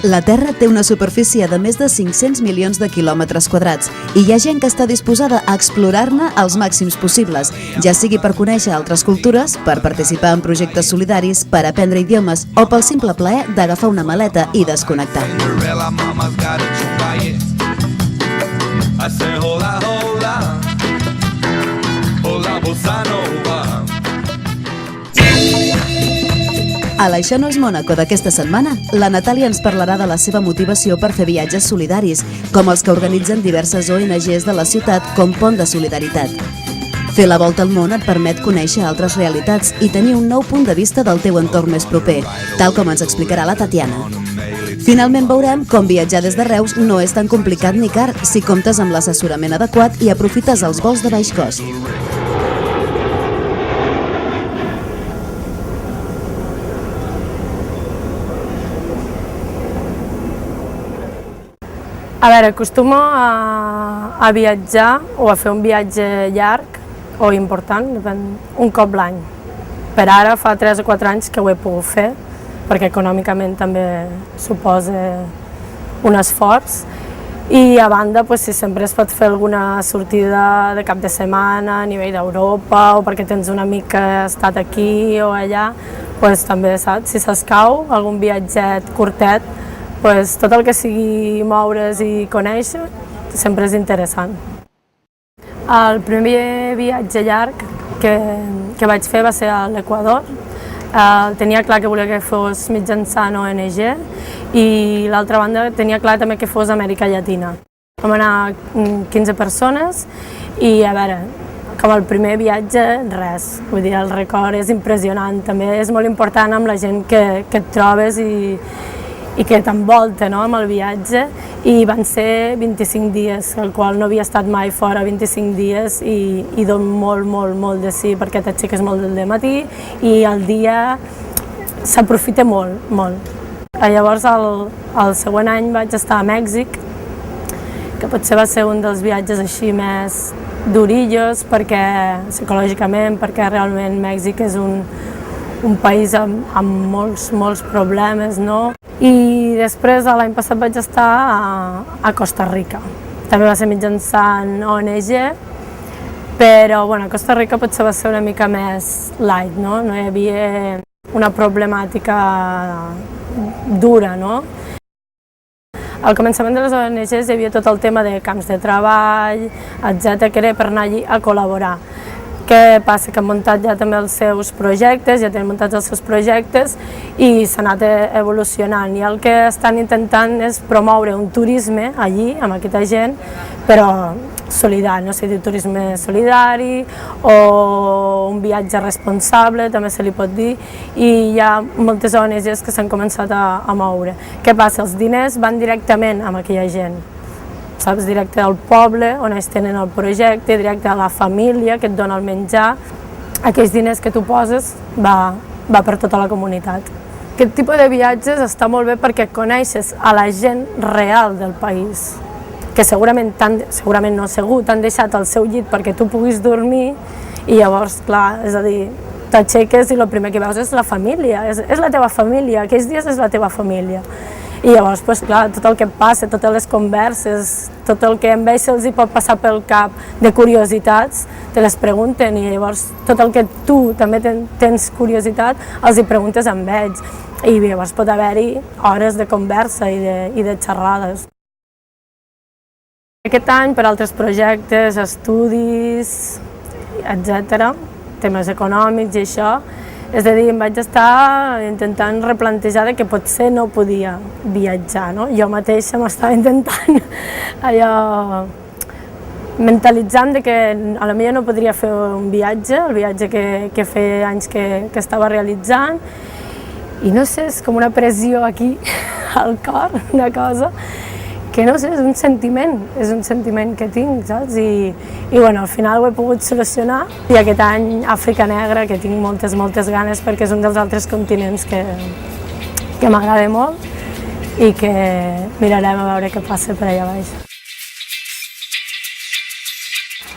La Terra té una superfície de més de 500 milions de quilòmetres quadrats i hi ha gent que està disposada a explorar-ne els màxims possibles, ja sigui per conèixer altres cultures, per participar en projectes solidaris, per aprendre idiomes o pel simple plaer d'agafar una maleta i desconnectar. A l'Això no és Mònaco d'aquesta setmana, la Natàlia ens parlarà de la seva motivació per fer viatges solidaris, com els que organitzen diverses ONGs de la ciutat com Pont de Solidaritat. Fer la volta al món et permet conèixer altres realitats i tenir un nou punt de vista del teu entorn més proper, tal com ens explicarà la Tatiana. Finalment veurem com viatjar des de Reus no és tan complicat ni car si comptes amb l'assessorament adequat i aprofites els vols de baix cost. A veure, acostumo a viatjar o a fer un viatge llarg o important, un cop l'any. Per ara fa 3 o 4 anys que ho he pogut fer, perquè econòmicament també suposa un esforç. I a banda, si sempre es pot fer alguna sortida de cap de setmana a nivell d'Europa o perquè tens un amic que ha estat aquí o allà, també, saps, si s'escau, algun viatget curtet, tot el que sigui moure's i conèixer sempre és interessant. El primer viatge llarg que vaig fer va ser a l'Equador. Tenia clar que volia que fos mitjançant ONG i l'altra banda tenia clar també que fos Amèrica Llatina. Vam anar 15 persones i a veure, com el primer viatge, res. Vull dir, el record és impressionant, també és molt important amb la gent que et trobes i que t'envolta amb el viatge, i van ser 25 dies, el qual no havia estat mai fora 25 dies i don molt de sí, perquè t'aixeques molt del matí i el dia s'aprofita molt. Llavors el següent any vaig estar a Mèxic, que potser va ser un dels viatges així més durillos psicològicament, perquè realment Mèxic és un país amb molts problemes, no? I després, l'any passat, vaig estar a Costa Rica. També va ser mitjançant ONG, però a Costa Rica potser va ser una mica més light, no? No hi havia una problemàtica dura, no? Al començament de les ONGs hi havia tot el tema de camps de treball, etc., que era per anar allí a col·laborar. Què passa? Que han muntat ja també els seus projectes, ja tenen muntats els seus projectes i s'ha anat evolucionant. I el que estan intentant és promoure un turisme allí, amb aquesta gent, però solidari, no sé, turisme solidari o un viatge responsable, també se li pot dir, i hi ha moltes ONGs que s'han començat a moure. Què passa? Els diners van directament amb aquella gent. Saps, directe al poble on ells tenen el projecte, directe a la família que et dona el menjar. Aquells diners que tu poses va per tota la comunitat. Aquest tipus de viatges està molt bé perquè coneixes a la gent real del país, que segurament no segur, t'han deixat al seu llit perquè tu puguis dormir i llavors, clar, és a dir, t'aixeques i el primer que veus és la família, és la teva família, aquells dies és la teva família. I llavors, clar, tot el que passa, totes les converses, tot el que amb ells se'ls pot passar pel cap de curiositats, te les pregunten i llavors tot el que tu també tens curiositat els hi preguntes amb ells i llavors pot haver-hi hores de conversa i de xerrades. Aquest any, per altres projectes, estudis, etc., temes econòmics i això, és a dir, em vaig estar intentant replantejar que potser no podia viatjar, no? Jo mateixa m'estava intentant mentalitzant que potser no podria fer un viatge, el viatge que feia anys que estava realitzant, i no sé, és com una pressió aquí al cor, una cosa que no sé, és un sentiment que tinc, saps? I al final ho he pogut solucionar. I aquest any Àfrica Negra, que tinc moltes ganes perquè és un dels altres continents que m'agrada molt i que mirarem a veure què passa per allà baix.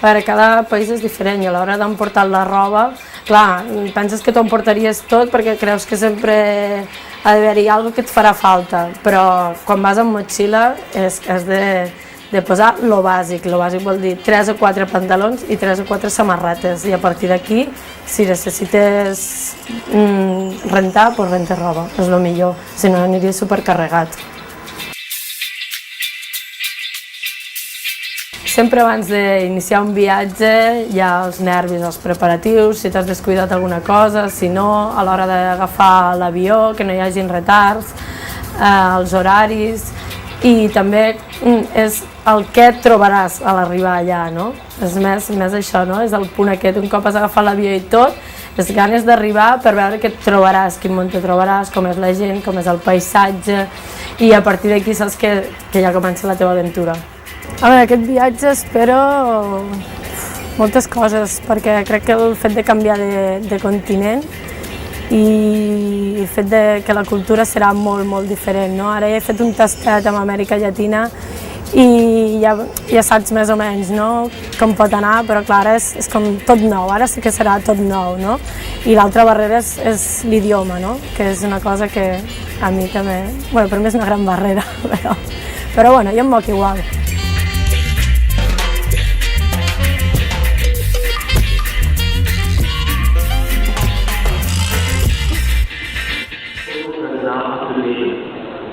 A veure, cada país és diferent i a l'hora d'emportar la roba, clar, penses que t'ho emportaries tot perquè creus que sempre ha d'haver-hi alguna que et farà falta, però quan vas amb motxilla has de posar lo bàsic. Lo bàsic vol dir 3 o 4 pantalons i 3 o 4 samarretes, i a partir d'aquí, si necessites rentar, doncs renta roba, és el millor, si no aniria supercarregat. Sempre abans d'iniciar un viatge hi ha els nervis, els preparatius, si t'has descuidat alguna cosa, si no, a l'hora d'agafar l'avió, que no hi hagin retards, els horaris, i també és el que et trobaràs a l'arribar allà, no? És més això, no? És el punt aquest, un cop has agafat l'avió i tot, les ganes d'arribar per veure què et trobaràs, quin món te trobaràs, com és la gent, com és el paisatge, i a partir d'aquí saps que ja comença la teva aventura. A veure, aquest viatge espero moltes coses, perquè crec que el fet de canviar de continent i el fet que la cultura serà molt, molt diferent, no? Ara ja he fet un tastet amb Amèrica Llatina i ja saps més o menys, no?, com pot anar, però clar, ara és com tot nou, ara sí que serà tot nou, no? I l'altra barrera és l'idioma, no?, que és una cosa que a mi també, bueno, per mi és una gran barrera, però bueno, jo em moc igual.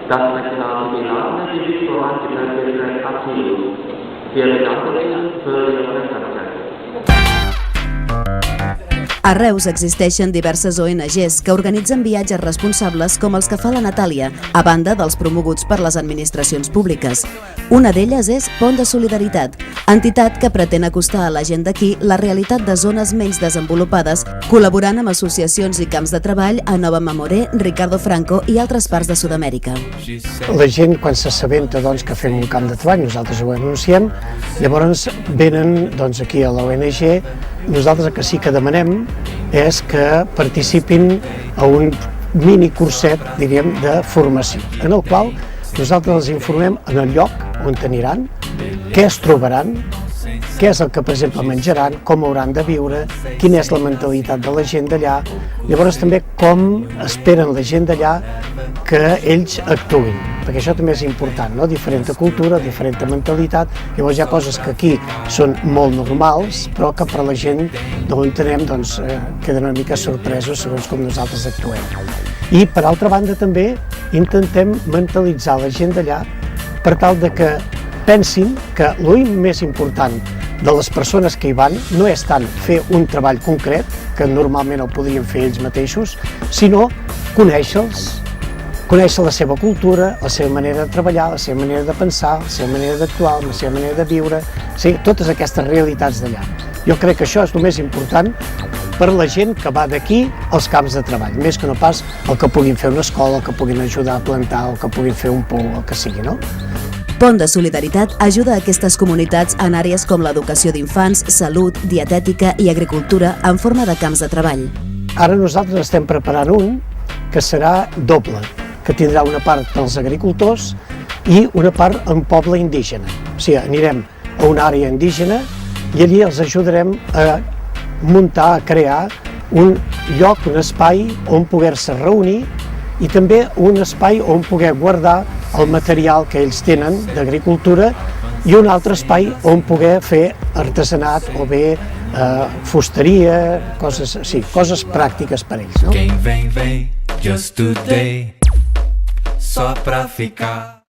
Das Reklame geladene Gewicht vorangestellt absolut. Vielen Dank für Ihre Aufmerksamkeit. A Reus existeixen diverses ONGs que organitzen viatges responsables com els que fa la Natàlia, a banda dels promoguts per les administracions públiques. Una d'elles és Pont de Solidaritat, entitat que pretén acostar a la gent d'aquí la realitat de zones menys desenvolupades, col·laborant amb associacions i camps de treball a Nova Mamoré, Ricardo Franco i altres parts de Sud-amèrica. La gent, quan s'assabenta que fem un camp de treball, nosaltres ho anunciem, llavors venen aquí a l'ONG. Nosaltres el que sí que demanem és que participin a un mini curset, diríem, de formació, en el qual nosaltres els informem en el lloc on aniran, què es trobaran, què és el que, per exemple, menjaran, com hauran de viure, quina és la mentalitat de la gent d'allà, llavors també com esperen la gent d'allà que ells actuïn, perquè això també és important, no? Diferent cultura, diferent mentalitat, llavors hi ha coses que aquí són molt normals, però que per la gent d'on anem queden una mica sorpresos segons com nosaltres actuem. I per altra banda també intentem mentalitzar la gent d'allà per tal de que pensin que el més important de les persones que hi van no és tant fer un treball concret, que normalment el podrien fer ells mateixos, sinó conèixer-los, conèixer la seva cultura, la seva manera de treballar, la seva manera de pensar, la seva manera d'actuar, la seva manera de viure, totes aquestes realitats d'allà. Jo crec que això és el més important per la gent que va d'aquí als camps de treball, més que no pas el que puguin fer una escola, el que puguin ajudar a plantar, el que puguin fer un pou, el que sigui, no? Pont de Solidaritat ajuda a aquestes comunitats en àrees com l'educació d'infants, salut, dietètica i agricultura en forma de camps de treball. Ara nosaltres estem preparant un que serà doble, que tindrà una part pels agricultors i una part en poble indígena. O sigui, anirem a una àrea indígena i allí els ajudarem a muntar, a crear un lloc, un espai on poder-se reunir i també un espai on poder guardar el material que ells tenen d'agricultura i un altre espai on poder fer artesanat o bé fusteria, coses pràctiques per ells. Quem vem, vem, just today, só pra ficar.